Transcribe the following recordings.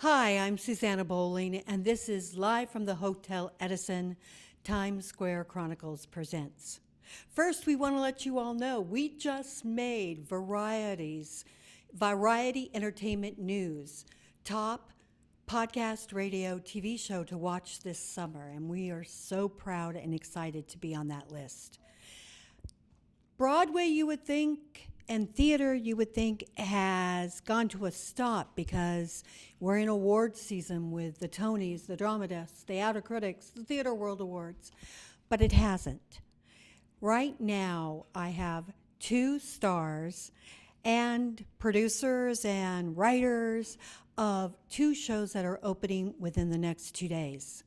Hi, I'm Susanna Bowling, and this is live from the Hotel Edison Times Square Chronicles presents. First, we want to let you all know we just made Variety Entertainment News top podcast, radio, TV show to watch this summer, and we are so proud and excited to be on that list. Broadway, you would think, and theater, you would think, has gone to a stop because we're in award season with the Tonys, the Drama Desk, the Outer Critics, the Theater World Awards, but it hasn't. Right now, I have two stars and producers and writers of two shows that are opening within the next 2 days.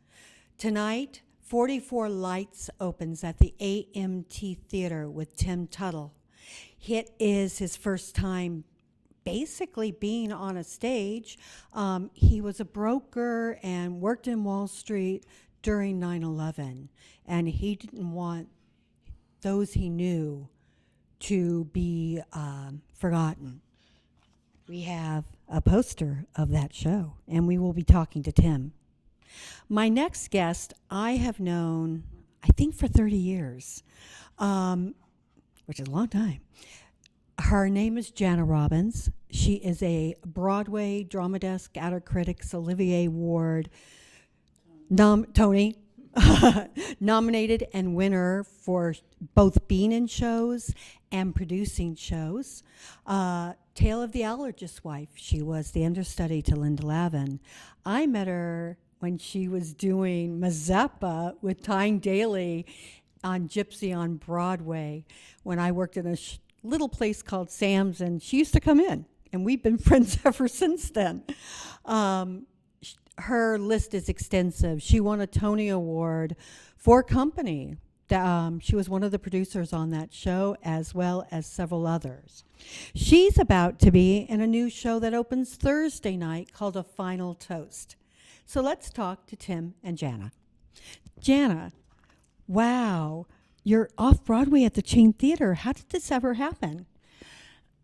Tonight, 44 Lights opens at the AMT Theater with Tim Tuttle. It is his first time basically being on a stage. He was a broker and worked in Wall Street during 9/11, and he didn't want those he knew to be forgotten. We have a poster of that show, and we will be talking to Tim. My next guest I have known, I think, for 30 years, which is a long time. Her name is Jana Robbins. She is a Broadway Drama Desk, Outer Critics, Olivier Award, Tony, nominated and winner for both being in shows and producing shows. Tale of the Allergist's Wife. She was the understudy to Linda Lavin. I met her when she was doing Mazeppa with Tyne Daly on Gypsy on Broadway when I worked in a little place called Sam's, and she used to come in, and we've been friends ever since then. Her list is extensive. She won a Tony Award for Company. She was one of the producers on that show, as well as several others. She's about to be in a new show that opens Thursday night called A Final Toast. So let's talk to Tim and Jana. Jana, wow, you're off Broadway at the Chain Theater. How did this ever happen?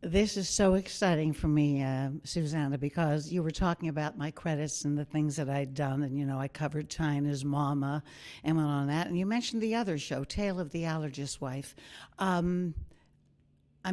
This is so exciting for me, Susanna, because you were talking about my credits and the things that I'd done. And, I covered China's Mama and went on that. And you mentioned the other show, Tale of the Allergist's Wife. I'm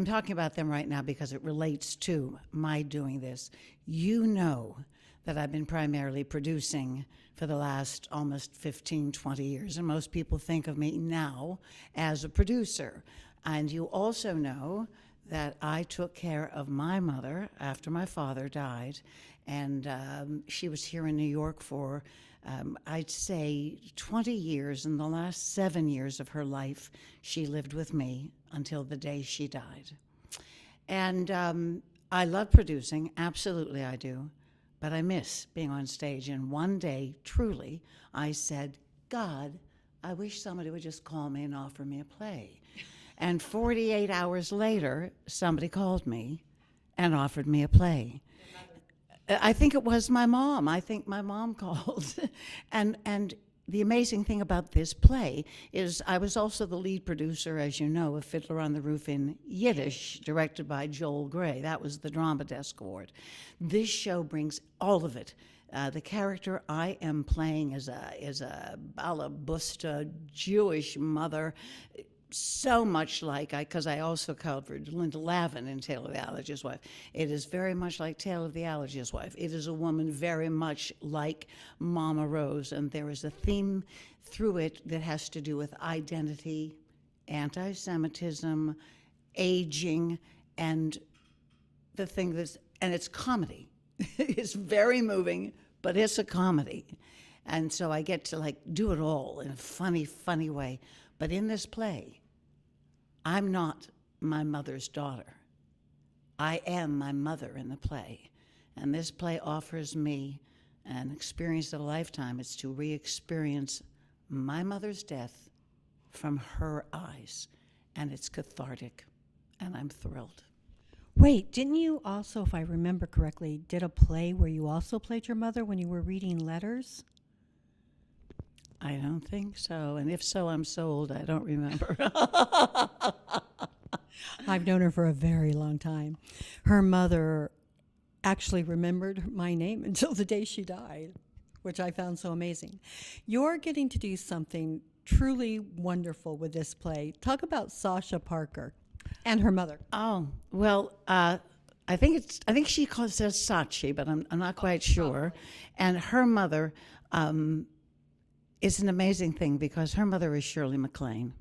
talking about them right now because it relates to my doing this. You know that I've been primarily producing for the last almost 15, 20 years. And most people think of me now as a producer. And you also know that I took care of my mother after my father died. And she was here in New York for, I'd say, 20 years. In the last 7 years of her life, she lived with me until the day she died. And I love producing, absolutely I do. But I miss being on stage. And one day, truly, I said, God, I wish somebody would just call me and offer me a play. And 48 hours later, somebody called me and offered me a play. I think it was my mom. I think my mom called. And the amazing thing about this play is I was also the lead producer, as you know, of Fiddler on the Roof in Yiddish, directed by Joel Grey. That was the Drama Desk Award. This show brings all of it. The character I am playing is a Balabusta Jewish mother, so much like, because I also covered Linda Lavin in Tale of the Allergist's Wife. It is very much like Tale of the Allergist's Wife. It is a woman very much like Mama Rose, and there is a theme through it that has to do with identity, anti-Semitism, aging, and the thing that's, and it's comedy. It's very moving, but it's a comedy. And so I get to do it all in a funny, funny way. But in this play, I'm not my mother's daughter. I am my mother in the play. And this play offers me an experience of a lifetime. It's to re-experience my mother's death from her eyes. And it's cathartic. And I'm thrilled. Wait, didn't you also, if I remember correctly, did a play where you also played your mother when you were reading letters? I don't think so. And if so, I'm sold. I don't remember. I've known her for a very long time. Her mother actually remembered my name until the day she died, which I found so amazing. You're getting to do something truly wonderful with this play. Talk about Sasha Parker and her mother. Oh, well, I think she calls it Sachi, but I'm not quite sure. And her mother is an amazing thing because her mother is Shirley MacLaine.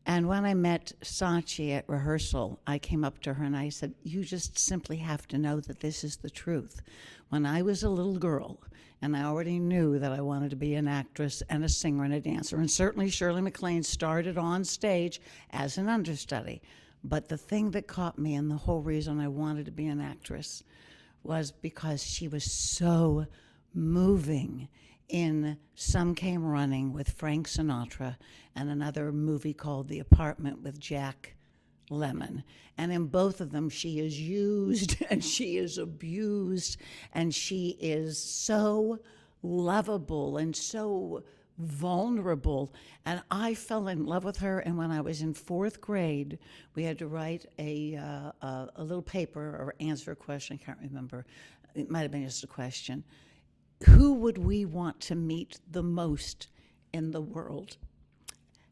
And when I met Sachi at rehearsal, I came up to her and I said, "You just simply have to know that this is the truth. When I was a little girl, and I already knew that I wanted to be an actress and a singer and a dancer, and certainly Shirley MacLaine started on stage as an understudy. But the thing that caught me and the whole reason I wanted to be an actress was because she was so moving in Some Came Running with Frank Sinatra and another movie called The Apartment with Jack Lemmon. And in both of them, she is used and she is abused and she is so lovable and so vulnerable. And I fell in love with her. And when I was in fourth grade, we had to write a little paper or answer a question. I can't remember. It might have been just a question. Who would we want to meet the most in the world?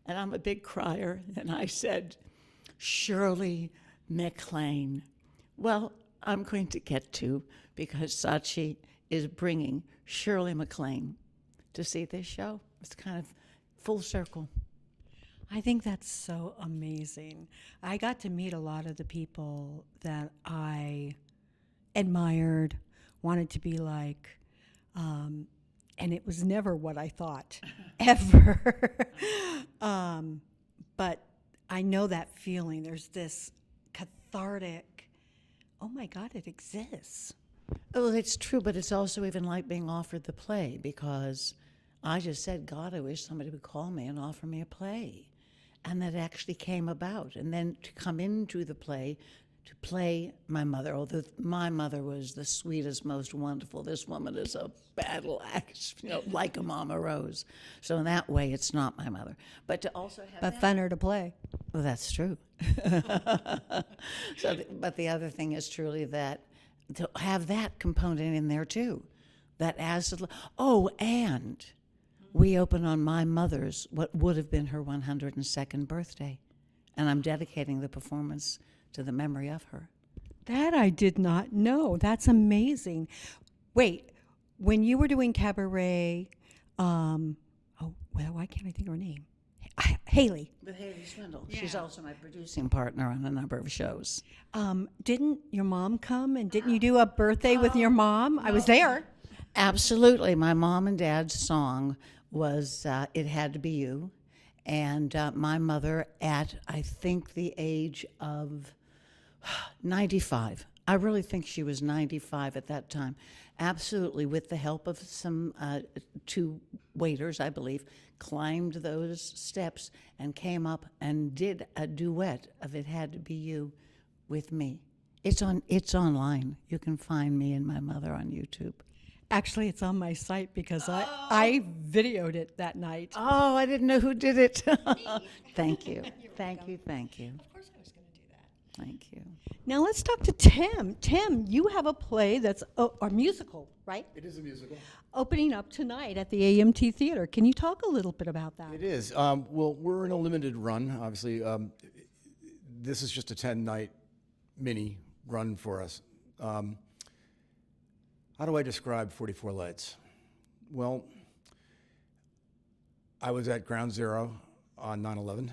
And I'm a big crier, and I said, Shirley MacLaine. Well, I'm going to get to because Sachi is bringing Shirley MacLaine to see this show. It's kind of full circle. I think that's so amazing. I got to meet a lot of the people that I admired, wanted to be like, and it was never what I thought, ever. But I know that feeling. There's this cathartic, oh my God, it exists. Oh, it's true, but it's also even like being offered the play because I just said, God, I wish somebody would call me and offer me a play. And that actually came about. And then to come into the play, to play my mother, although my mother was the sweetest, most wonderful. This woman is a battle axe, like a Mama Rose. So in that way, it's not my mother. But to also have But funner to play. well, that's true. But the other thing is truly that to have that component in there too. That and we open on my mother's, what would have been her 102nd birthday. And I'm dedicating the performance to the memory of her. That I did not know. That's amazing. Wait, when you were doing cabaret, why can't I think of her name? Haley. With Haley Swindle. Yeah. She's also my producing partner on a number of shows. Didn't your mom come and didn't you do a birthday with your mom? No. I was there. Absolutely. My mom and dad's song was It Had to Be You. And my mother at, I think, the age of 95. I really think she was 95 at that time. Absolutely, with the help of some two waiters, I believe, climbed those steps and came up and did a duet of It Had to Be You with me. It's online. You can find me and my mother on YouTube. Actually, it's on my site because I videoed it that night. Oh, I didn't know who did it. Thank you. Thank you. Of course I was going to do that. Thank you. Now let's talk to Tim. Tim, you have a play that's a musical, right? It is a musical. Opening up tonight at the AMT Theater. Can you talk a little bit about that? It is. Well, we're in a limited run, obviously. This is just a 10-night mini run for us. How do I describe 44 Lights? Well, I was at Ground Zero on 9/11.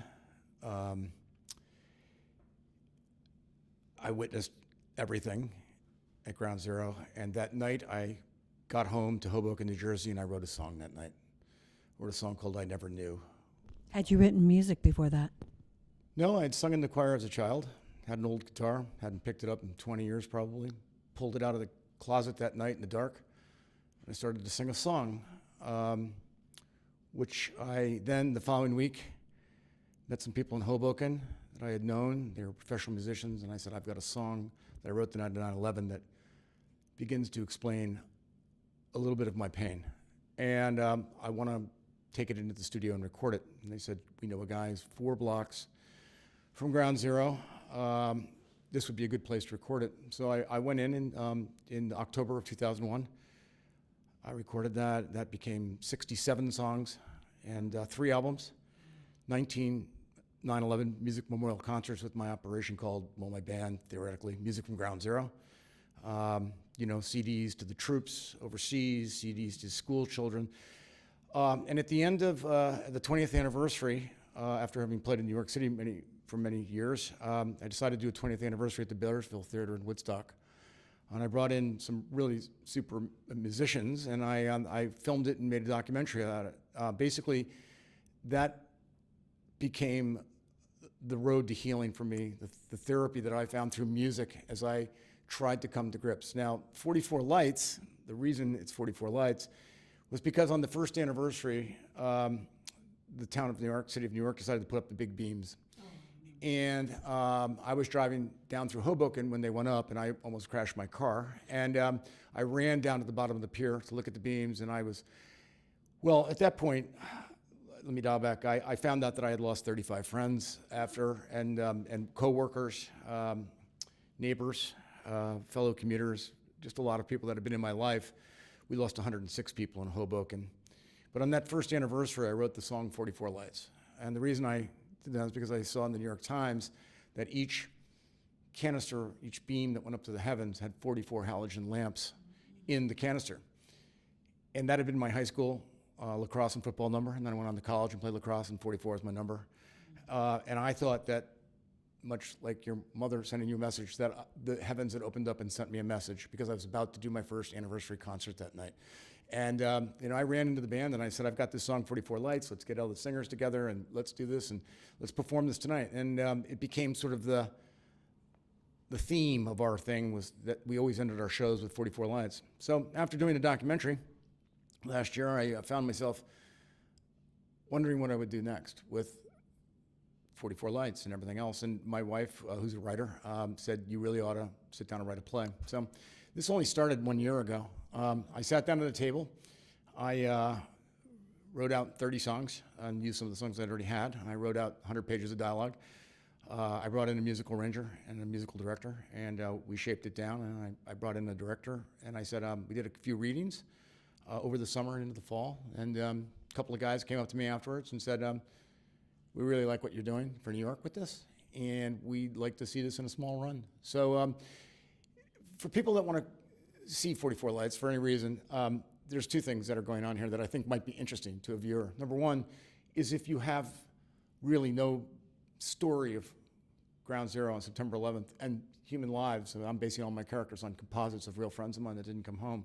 I witnessed everything at Ground Zero, and that night I got home to Hoboken, New Jersey, and I wrote a song that night. I wrote a song called I Never Knew. Had you written music before that? No, I had sung in the choir as a child, had an old guitar, hadn't picked it up in 20 years probably, pulled it out of the closet that night in the dark, and I started to sing a song, which I then, the following week, met some people in Hoboken that I had known. They were professional musicians, and I said, I've got a song that I wrote the night of 9/11 that begins to explain a little bit of my pain. And I want to take it into the studio and record it. And they said, we know a guy who's 4 blocks from Ground Zero. this would be a good place to record it. So I went in October of 2001. I recorded that. That became 67 songs and 3 albums, 19 9/11 music memorial concerts with my operation called, well, my band, theoretically, Music from Ground Zero. CDs to the troops overseas, CDs to school children. And at the end of the 20th anniversary, after having played in New York City for many years, I decided to do a 20th anniversary at the Bearsville Theater in Woodstock. And I brought in some really super musicians, and I filmed it and made a documentary about it. Basically, that became the road to healing for me, the therapy that I found through music as I tried to come to grips. Now, 44 Lights, the reason it's 44 Lights was because on the first anniversary, the town of New York, city of New York, decided to put up the big beams. And I was driving down through Hoboken when they went up, and I almost crashed my car. And I ran down to the bottom of the pier to look at the beams, and well, at that point, let me dial back. I found out that I had lost 35 friends after, and coworkers, neighbors, fellow commuters, just a lot of people that had been in my life. We lost 106 people in Hoboken. But on that first anniversary, I wrote the song 44 Lights. And the reason I did that is because I saw in the New York Times that each canister, each beam that went up to the heavens had 44 halogen lamps in the canister. And that had been my high school lacrosse and football number, and then I went on to college and played lacrosse, and 44 is my number. And I thought that, much like your mother sending you a message, that the heavens had opened up and sent me a message, because I was about to do my first anniversary concert that night. And I ran into the band and I said, I've got this song, 44 Lights, let's get all the singers together and let's do this and let's perform this tonight. And it became sort of the theme of our thing was that we always ended our shows with 44 Lights. So after doing the documentary last year, I found myself wondering what I would do next with 44 Lights and everything else. And my wife, who's a writer, said, you really ought to sit down and write a play. So this only started 1 year ago. I sat down at a table. I wrote out 30 songs and used some of the songs I'd already had. I wrote out 100 pages of dialogue. I brought in a musical arranger and a musical director, and we shaped it down, and I brought in a director, and I said, we did a few readings over the summer and into the fall, and a couple of guys came up to me afterwards and said, we really like what you're doing for New York with this, and we'd like to see this in a small run. So for people that want to see 44 Lights for any reason, there's 2 things that are going on here that I think might be interesting to a viewer. Number one is if you have really no story of Ground Zero on September 11th and human lives, and I'm basing all my characters on composites of real friends of mine that didn't come home,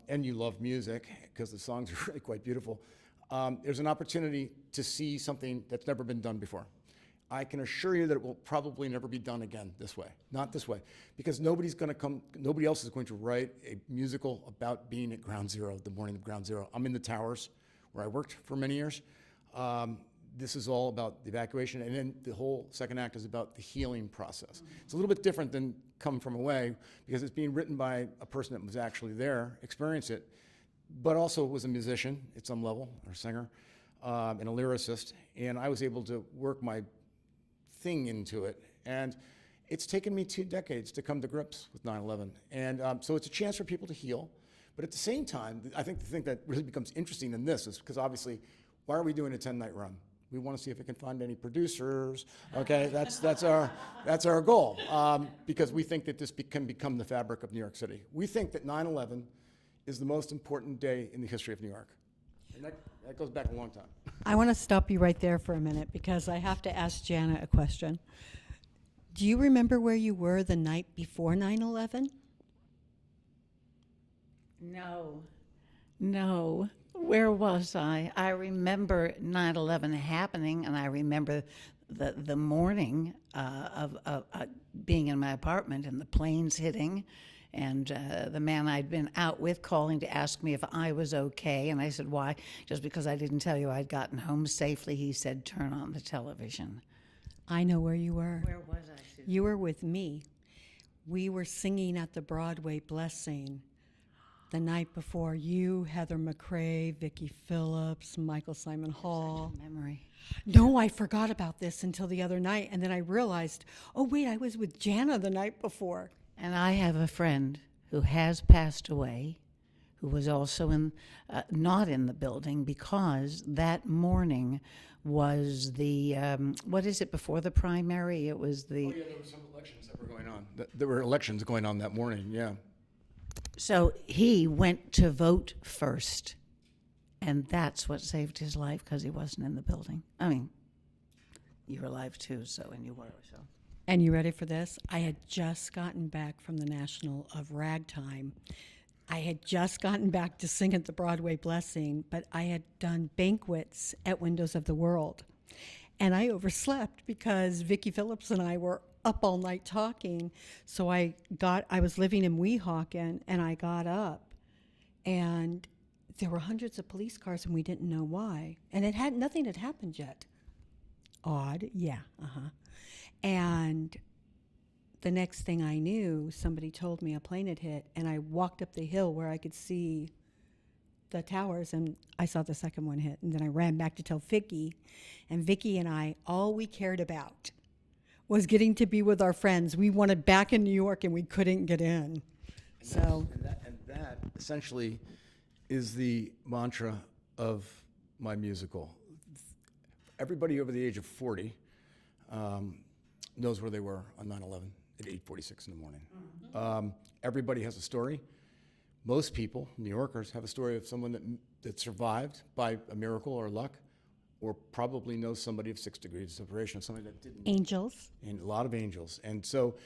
and you love music, because the songs are really quite beautiful, there's an opportunity to see something that's never been done before. I can assure you that it will probably never be done again this way, not this way, because nobody else is going to write a musical about being at Ground Zero, the morning of Ground Zero. I'm in the towers where I worked for many years. This is all about the evacuation, and then the whole second act is about the healing process. It's a little bit different than Come From Away, because it's being written by a person that was actually there, experienced it, but also was a musician at some level, or a singer, and a lyricist, and I was able to work my thing into it. And it's taken me 2 decades to come to grips with 9/11. And so it's a chance for people to heal. But at the same time, I think the thing that really becomes interesting in this is because obviously, why are we doing a 10-night run? We want to see if we can find any producers. Okay, that's our goal, because we think that this can become the fabric of New York City. We think that 9/11 is the most important day in the history of New York. And that goes back a long time. I want to stop you right there for a minute because I have to ask Jana a question. Do you remember where you were the night before 9/11? No. Where was I? I remember 9/11 happening, and I remember the morning of being in my apartment and the planes hitting, and the man I'd been out with calling to ask me if I was okay. And I said, why? Just because I didn't tell you I'd gotten home safely. He said, turn on the television. I know where you were. Where was I, You were with me. We were singing at the Broadway Blessing the night before. You, Heather McRae, Vicki Phillips, Michael Simon Hall. Memory. No, I forgot about this until the other night, and then I realized, oh wait, I was with Jana the night before. And I have a friend who has passed away, who was also not in the building because that morning was the what is it, before the primary? It was the Oh, yeah, there were some elections that were going on. There were elections going on that morning, yeah. So he went to vote first, and that's what saved his life because he wasn't in the building. I mean, you're alive too, so, and you were, so. And you ready for this? I had just gotten back from the National of Ragtime. I had just gotten back to sing at the Broadway Blessing, but I had done banquets at Windows of the World. And I overslept because Vicki Phillips and I were up all night talking. So I was living in Weehawken, and I got up, and there were hundreds of police cars, and we didn't know why. And nothing had happened yet. Odd, yeah, And the next thing I knew, somebody told me a plane had hit, and I walked up the hill where I could see the towers, and I saw the second one hit. And then I ran back to tell Vicki, and Vicki and I, all we cared about was getting to be with our friends. We wanted back in New York, and we couldn't get in. And that essentially is the mantra of my musical. Everybody over the age of 40 knows where they were on 9/11 at 8:46 in the morning. Everybody has a story. Most people, New Yorkers, have a story of someone that survived by a miracle or luck, or probably knows somebody of 6 degrees of separation, somebody that didn't. Angels. And a lot of angels. And so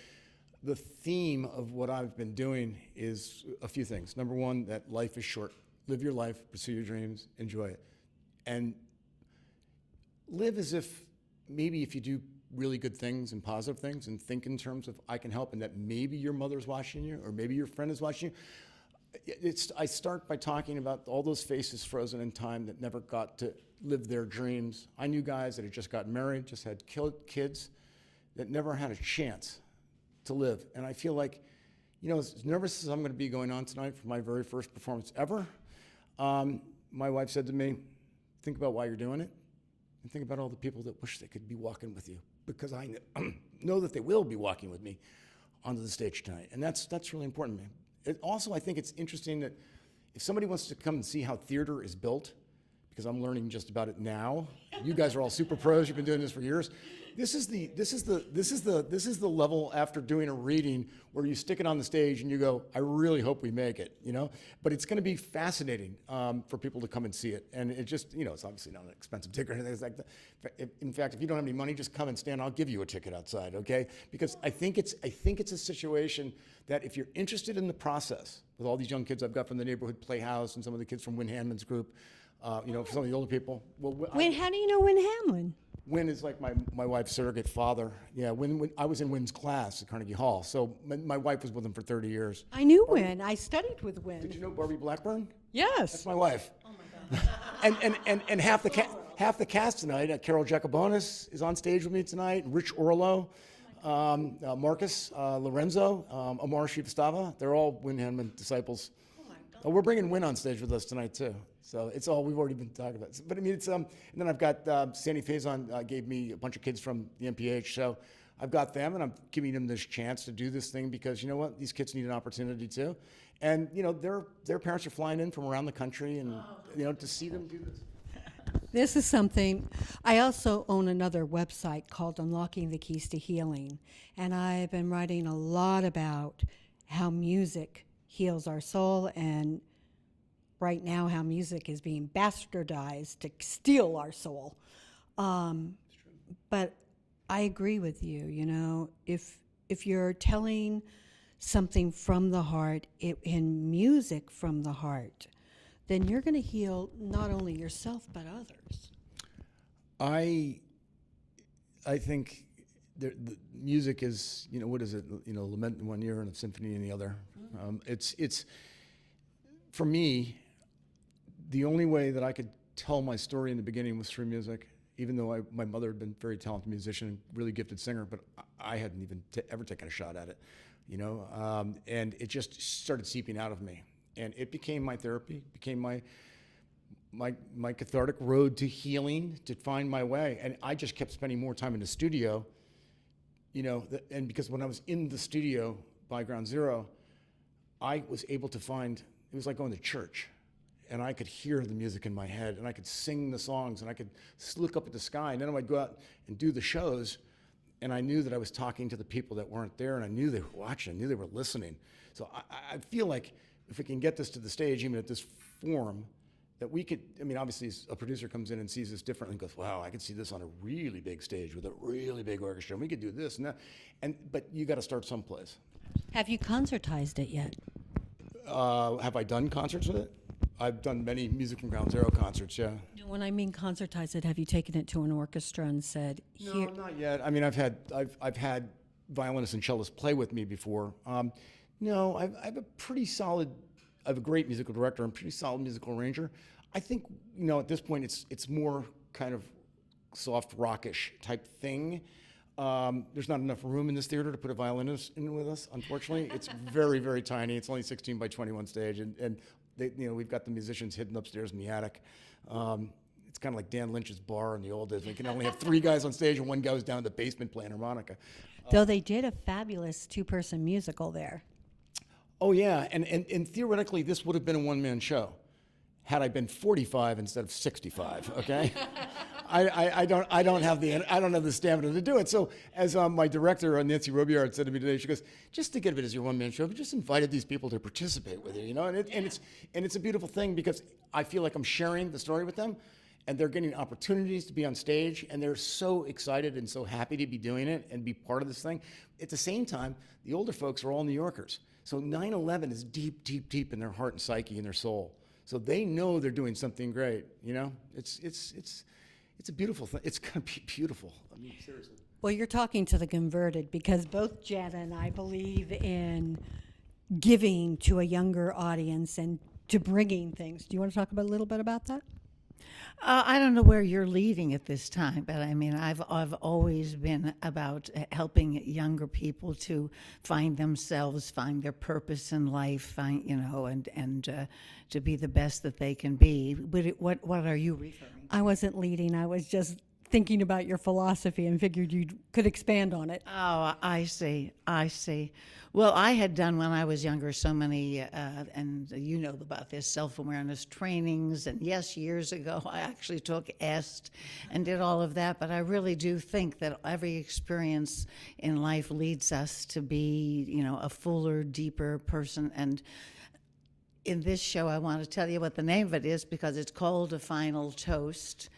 the theme of what I've been doing is a few things. Number one, that life is short. Live your life, pursue your dreams, enjoy it. And live as if maybe if you do really good things and positive things and think in terms of I can help, and that maybe your mother's watching you or maybe your friend is watching you. I start by talking about all those faces frozen in time that never got to live their dreams. I knew guys that had just gotten married, just had kids, that never had a chance to live. And I feel like, as nervous as I'm going to be going on tonight for my very first performance ever, my wife said to me, think about why you're doing it, and think about all the people that wish they could be walking with you, because I know that they will be walking with me onto the stage tonight. And that's really important to me. Also, I think it's interesting that if somebody wants to come and see how theater is built, because I'm learning just about it now. You guys are all super pros. You've been doing this for years. This is the level after doing a reading where you stick it on the stage and you go, I really hope we make it, But it's going to be fascinating for people to come and see it. And it just, it's obviously not an expensive ticket or anything like that. In fact, if you don't have any money, just come and stand. I'll give you a ticket outside, okay? Because I think it's a situation that if you're interested in the process, with all these young kids I've got from the neighborhood playhouse and some of the kids from Win Hanman's group, for some of the older people. Well, How do you know Win Hamlin? Win is like my wife's surrogate father. Yeah, when I was in Win's class at Carnegie Hall, so my wife was with him for 30 years. I knew Win. I studied with Win. Did you know Barbie Blackburn? Yes. That's my wife. Oh my God. and half the cast tonight. Carol Jacobonis is on stage with me tonight. Rich Orlo, Marcus Lorenzo, Amar Shivastava. They're all Win Hanman disciples. Oh my God. We're bringing Win on stage with us tonight too. So it's all we've already been talking about. But I mean, it's and then I've got Sandy Faison gave me a bunch of kids from the MPH. So I've got them, and I'm giving them this chance to do this thing because you know what, these kids need an opportunity too, and their parents are flying in from around the country, and to see them do this. This is something. I also own another website called Unlocking the Keys to Healing, and I've been writing a lot about how music heals our soul, and right now how music is being bastardized to steal our soul. But I agree with you. If you're telling something from the heart in music from the heart, then you're going to heal not only yourself but others. I think the music is, what is it? Lament in one ear and a symphony in the other. It's for me. The only way that I could tell my story in the beginning was through music, even though my mother had been a very talented musician, really gifted singer, but I hadn't even ever taken a shot at it, and it just started seeping out of me. And it became my therapy, became my cathartic road to healing, to find my way. And I just kept spending more time in the studio, and because when I was in the studio by Ground Zero, I was able to find, it was like going to church. And I could hear the music in my head, and I could sing the songs, and I could look up at the sky. And then I'd go out and do the shows, and I knew that I was talking to the people that weren't there, and I knew they were watching, I knew they were listening. So I feel like if we can get this to the stage, even at this form, that we could, obviously a producer comes in and sees this differently and goes, wow, I could see this on a really big stage with a really big orchestra, and we could do this and that. But you got to start someplace. Have you concertized it yet? Have I done concerts with it? I've done many Music from Ground Zero concerts, yeah. When I mean concertize it, have you taken it to an orchestra and said, No, not yet. I've had violinists and cellists play with me before. No, I have I have a great musical director and pretty solid musical arranger. I think, at this point it's more kind of soft rockish type thing. There's not enough room in this theater to put a violinist in with us, unfortunately. It's very, very tiny. It's only 16 by 21 stage, and they, we've got the musicians hidden upstairs in the attic. It's kind of like Dan Lynch's bar in the old days. We can only have 3 guys on stage, and 1 guy was down in the basement playing harmonica. Though they did a fabulous 2-person musical there. Oh yeah, and theoretically this would have been a one-man show, had I been 45 instead of 65. Okay, I don't have the stamina to do it. So as my director Nancy Robillard said to me today, she goes, just think of it as your one-man show. But just invited these people to participate with you, and it's a beautiful thing because I feel like I'm sharing the story with them, and they're getting opportunities to be on stage, and they're so excited and so happy to be doing it and be part of this thing. At the same time, the older folks are all New Yorkers. So 9/11 is deep, deep, deep in their heart and psyche and their soul. So they know they're doing something great. It's a beautiful thing. It's gonna be beautiful. Seriously. Well, you're talking to the converted because both Jana and I believe in giving to a younger audience and to bringing things. Do you want to talk a little bit about that? I don't know where you're leading at this time, but I've always been about helping younger people to find themselves, find their purpose in life, and to be the best that they can be. What are you referring to? I wasn't leading. I was just thinking about your philosophy and figured you could expand on it. Oh, I see. Well, I had done when I was younger so many, and you know about this, self-awareness trainings. And yes, years ago, I actually took EST and did all of that. But I really do think that every experience in life leads us to be, a fuller, deeper person. And in this show, I want to tell you what the name of it is because it's called A Final Toast.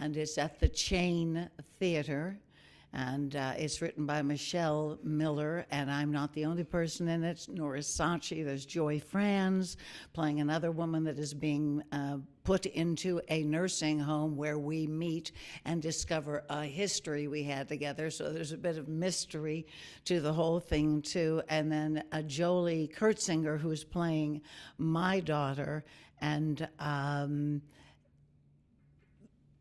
And it's at the Chain Theater, and it's written by Michelle Miller, and I'm not the only person in it, nor is Sachi. There's Joy Franz playing another woman that is being put into a nursing home where we meet and discover a history we had together. So there's a bit of mystery to the whole thing, too. And then Jolie Kurtzinger, who's playing my daughter, and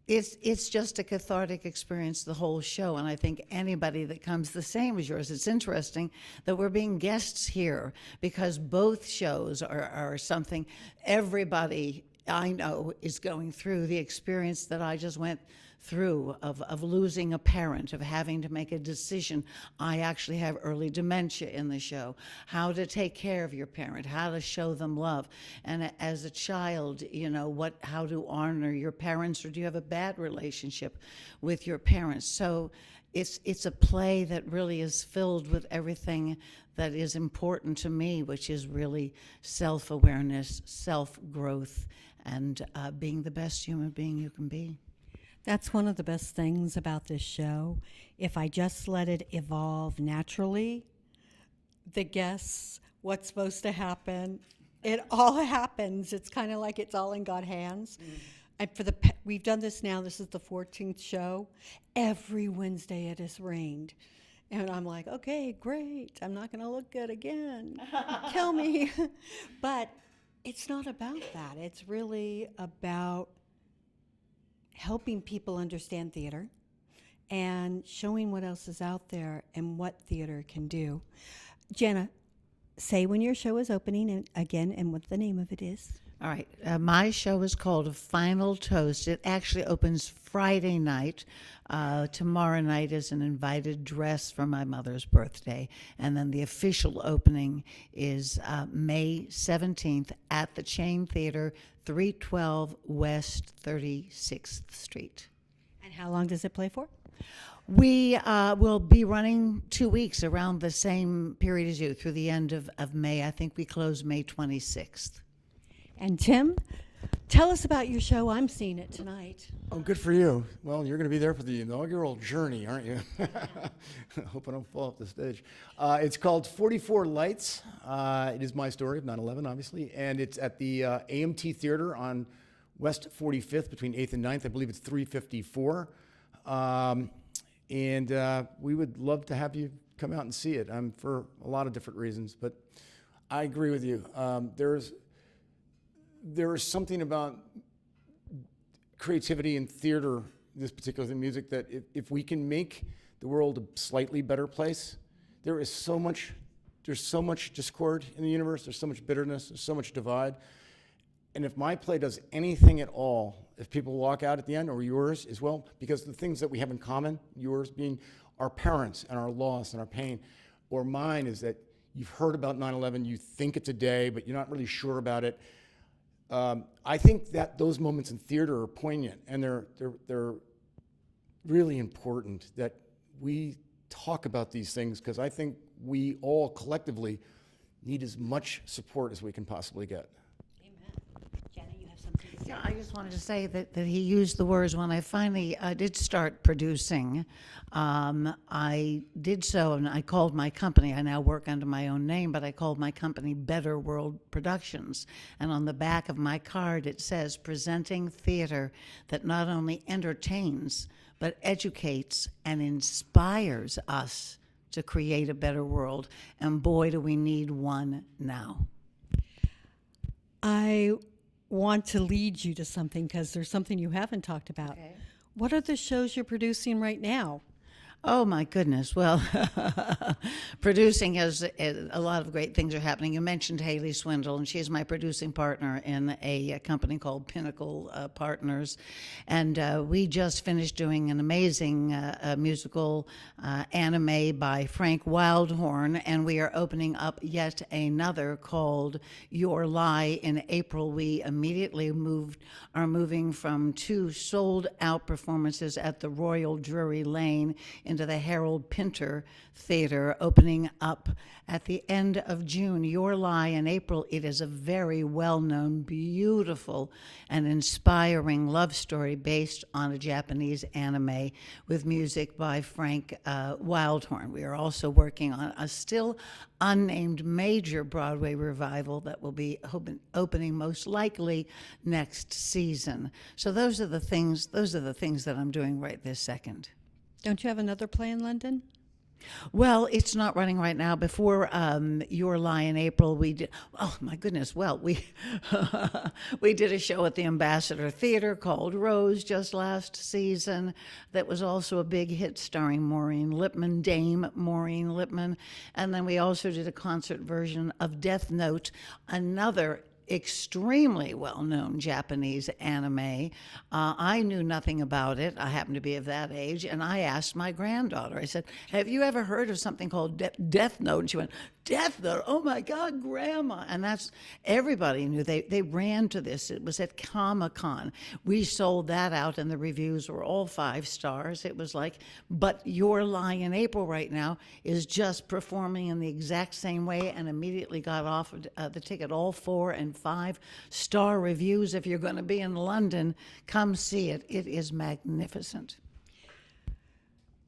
It's just a cathartic experience, the whole show, and I think anybody that comes the same as yours. It's interesting that we're being guests here because both shows are something everybody I know is going through the experience that I just went through of losing a parent, of having to make a decision. I actually have early dementia in the show. How to take care of your parent, how to show them love. And as a child, how to honor your parents, or do you have a bad relationship with your parents? So it's a play that really is filled with everything that is important to me, which is really self-awareness, self-growth, and being the best human being you can be. That's one of the best things about this show. If I just let it evolve naturally, the guests, what's supposed to happen, it all happens. It's kind of like it's all in God's hands. And we've done this now. This is the 14th show. Every Wednesday it has rained. And I'm like, okay, great. I'm not going to look good again. Kill me. But it's not about that. It's really about helping people understand theater and showing what else is out there and what theater can do. Jana, say when your show is opening and again and what the name of it is. All right. My show is called Final Toast. It actually opens Friday night. Tomorrow night is an invited dress for my mother's birthday. And then the official opening is May 17th at the Chain Theater, 312 West 36th Street. And how long does it play for? We will be running 2 weeks around the same period as you through the end of May. I think we close May 26th. And Tim, tell us about your show. I'm seeing it tonight. Oh, good for you. Well, you're going to be there for the inaugural journey, aren't you? Hope I don't fall off the stage. It's called 44 Lights. It is my story of 9/11, obviously, and it's at the AMT Theater on West 45th between 8th and 9th. I believe it's 354. And we would love to have you come out and see it for a lot of different reasons. But I agree with you. There is something about creativity in theater, this particular thing, music, that if we can make the world a slightly better place, there's so much discord in the universe, there's so much bitterness, there's so much divide. And if my play does anything at all, if people walk out at the end, or yours as well, because the things that we have in common, yours being our parents and our loss and our pain, or mine is that you've heard about 9/11, you think it's a day, but you're not really sure about it. I think that those moments in theater are poignant, and they're really important that we talk about these things, because I think we all collectively need as much support as we can possibly get. Jana, you have something to say? Yeah, I just wanted to say that he used the words when I finally did start producing. I did so, and I called my company. I now work under my own name, but I called my company Better World Productions. And on the back of my card, it says, presenting theater that not only entertains, but educates and inspires us to create a better world. And boy, do we need one now. I want to lead you to something because there's something you haven't talked about. Okay. What are the shows you're producing right now? Oh my goodness! Well, producing has a lot of great things are happening. You mentioned Haley Swindle, and she's my producing partner in a company called Pinnacle Partners, and we just finished doing an amazing musical anime by Frank Wildhorn, and we are opening up yet another called Your Lie in April. We immediately are moving from 2 sold-out performances at the Royal Drury Lane into the Harold Pinter Theater, opening up at the end of June. Your Lie in April. It is a very well-known, beautiful, and inspiring love story based on a Japanese anime with music by Frank Wildhorn. We are also working on a still unnamed major Broadway revival that will be opening most likely next season. So those are the things that I'm doing right this second. Don't you have another play in London? Well, it's not running right now. Before Your Lie in April, we did. Oh my goodness! Well, we we did a show at the Ambassador Theater called Rose just last season. That was also a big hit, starring Maureen Lipman, Dame Maureen Lipman, and then we also did a concert version of Death Note, another extremely well-known Japanese anime. I knew nothing about it. I happened to be of that age, and I asked my granddaughter, I said, have you ever heard of something called Death Note? And she went, Death Note? Oh my God, Grandma. And that's, everybody knew. They ran to this. It was at Comic-Con. We sold that out, and the reviews were all 5 stars. It was like, but Your Lie in April right now is just performing in the exact same way, and immediately got offered the ticket, all 4 and 5-star reviews. If you're going to be in London, come see it. It is magnificent.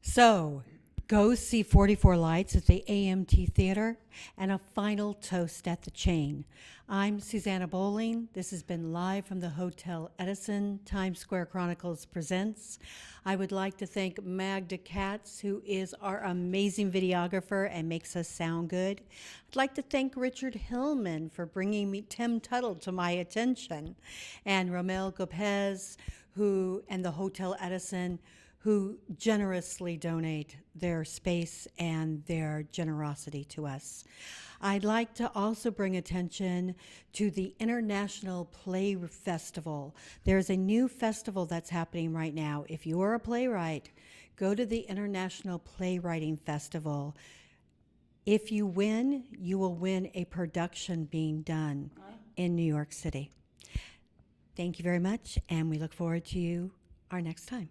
So, go see 44 Lights at the AMT Theater and a final toast at the Chain. I'm Susanna Bowling. This has been live from the Hotel Edison. Times Square Chronicles presents. I would like to thank Magda Katz, who is our amazing videographer and makes us sound good. I'd like to thank Richard Hillman for bringing me Tim Tuttle to my attention, and Romel Gopez, and the Hotel Edison, who generously donate their space and their generosity to us. I'd like to also bring attention to the International Play Festival. There's a new festival that's happening right now. If you are a playwright, go to the International Playwriting Festival. If you win, you will win a production being done in New York City. Thank you very much, and we look forward to you our next time.